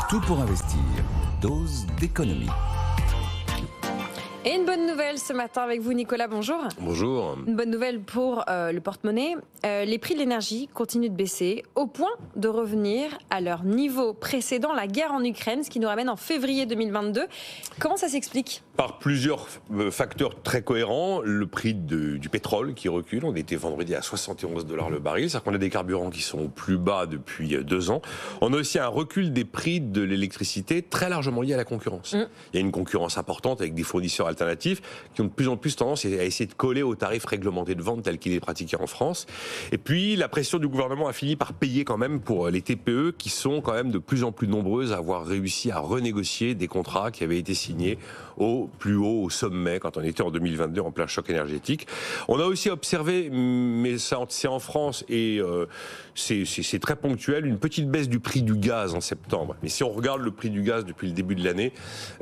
Tout pour investir. Dose d'économie. Et une bonne nouvelle ce matin avec vous, Nicolas, bonjour. Bonjour. Une bonne nouvelle pour le porte-monnaie. Les prix de l'énergie continuent de baisser au point de revenir à leur niveau précédent, la guerre en Ukraine, ce qui nous ramène en février 2022. Comment ça s'explique ? Par plusieurs facteurs très cohérents, le prix du pétrole qui recule. On était vendredi à 71 $ le baril, c'est-à-dire qu'on a des carburants qui sont au plus bas depuis 2 ans. On a aussi un recul des prix de l'électricité très largement lié à la concurrence. Il y a une concurrence importante avec des fournisseurs alternatifs qui ont de plus en plus tendance à essayer de coller aux tarifs réglementés de vente tel qu'il est pratiqué en France. Et puis la pression du gouvernement a fini par payer quand même pour les TPE qui sont quand même de plus en plus nombreuses à avoir réussi à renégocier des contrats qui avaient été signés au plus haut, au sommet, quand on était en 2022 en plein choc énergétique. On a aussi observé, mais c'est en France et c'est très ponctuel, une petite baisse du prix du gaz en septembre. Mais si on regarde le prix du gaz depuis le début de l'année,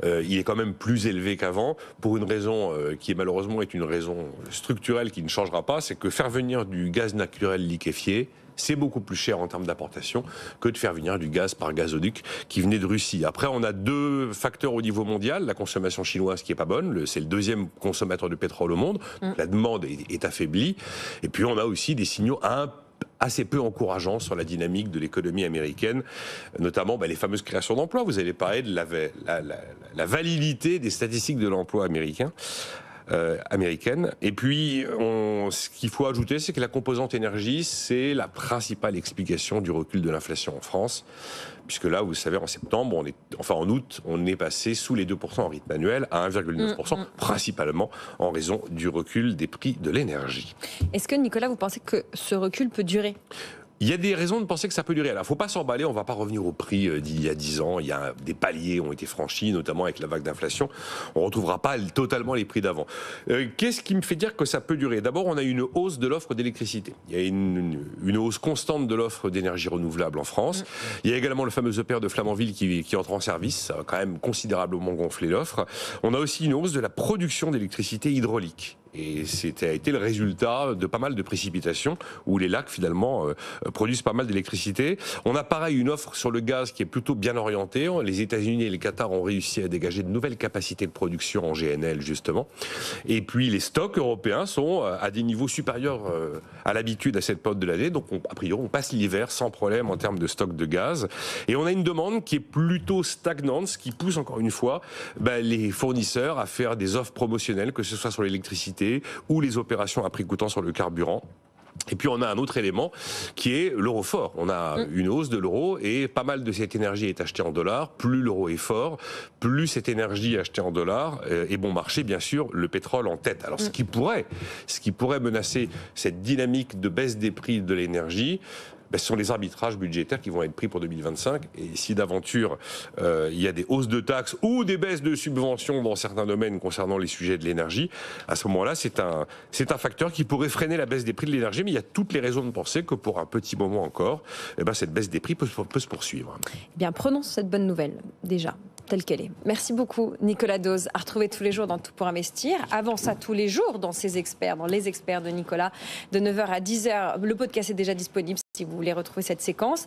il est quand même plus élevé qu'avant, pour une raison qui est malheureusement une raison structurelle qui ne changera pas, c'est que faire venir du gaz naturel liquéfié, c'est beaucoup plus cher en termes d'importation que de faire venir du gaz par gazoduc qui venait de Russie. Après, on a 2 facteurs au niveau mondial. La consommation chinoise qui est pas bonne, c'est le 2e consommateur de pétrole au monde. La demande est affaiblie. Et puis, on a aussi des signaux assez peu encourageants sur la dynamique de l'économie américaine, notamment les fameuses créations d'emplois. Vous avez parlé de la validité des statistiques de l'emploi américaine. Et puis, ce qu'il faut ajouter, c'est que la composante énergie, c'est la principale explication du recul de l'inflation en France, puisque là, vous savez, en septembre, en août, on est passé sous les 2% en rythme annuel à 1,9%, principalement en raison du recul des prix de l'énergie. Est-ce que, Nicolas, vous pensez que ce recul peut durer ? Il y a des raisons de penser que ça peut durer. Alors, il ne faut pas s'emballer, on ne va pas revenir au prix d'il y a 10 ans. Il y a des paliers ont été franchis, notamment avec la vague d'inflation. On ne retrouvera pas totalement les prix d'avant. Qu'est-ce qui me fait dire que ça peut durer ? D'abord, on a une hausse de l'offre d'électricité. Il y a une hausse constante de l'offre d'énergie renouvelable en France. Il y a également le fameux EPR de Flamanville qui entre en service. Ça va quand même considérablement gonfler l'offre. On a aussi une hausse de la production d'électricité hydraulique. Et c'était a été le résultat de pas mal de précipitations où les lacs finalement produisent pas mal d'électricité. On a pareil une offre sur le gaz qui est plutôt bien orientée. Les États-Unis et le Qatar ont réussi à dégager de nouvelles capacités de production en GNL justement. Et puis les stocks européens sont à des niveaux supérieurs à l'habitude à cette période de l'année. Donc a priori on passe l'hiver sans problème en termes de stock de gaz. Et on a une demande qui est plutôt stagnante, ce qui pousse encore une fois les fournisseurs à faire des offres promotionnelles, que ce soit sur l'électricité ou les opérations à prix coûtant sur le carburant. Et puis on a un autre élément qui est l'euro fort. On a une hausse de l'euro et pas mal de cette énergie est achetée en dollars. Plus l'euro est fort, plus cette énergie achetée en dollars est bon marché, bien sûr, le pétrole en tête. Alors ce qui pourrait menacer cette dynamique de baisse des prix de l'énergie, ce sont les arbitrages budgétaires qui vont être pris pour 2025. Et si d'aventure il y a des hausses de taxes ou des baisses de subventions dans certains domaines concernant les sujets de l'énergie, à ce moment-là, c'est un facteur qui pourrait freiner la baisse des prix de l'énergie. Mais il y a toutes les raisons de penser que pour un petit moment encore, cette baisse des prix peut se poursuivre. Eh bien, prenons cette bonne nouvelle, déjà, telle qu'elle est. Merci beaucoup, Nicolas Dose, à retrouver tous les jours dans Tout pour investir. Avant ça, tous les jours dans Les Experts de Nicolas, de 9h à 10h. Le podcast est déjà disponible si vous voulez retrouver cette séquence.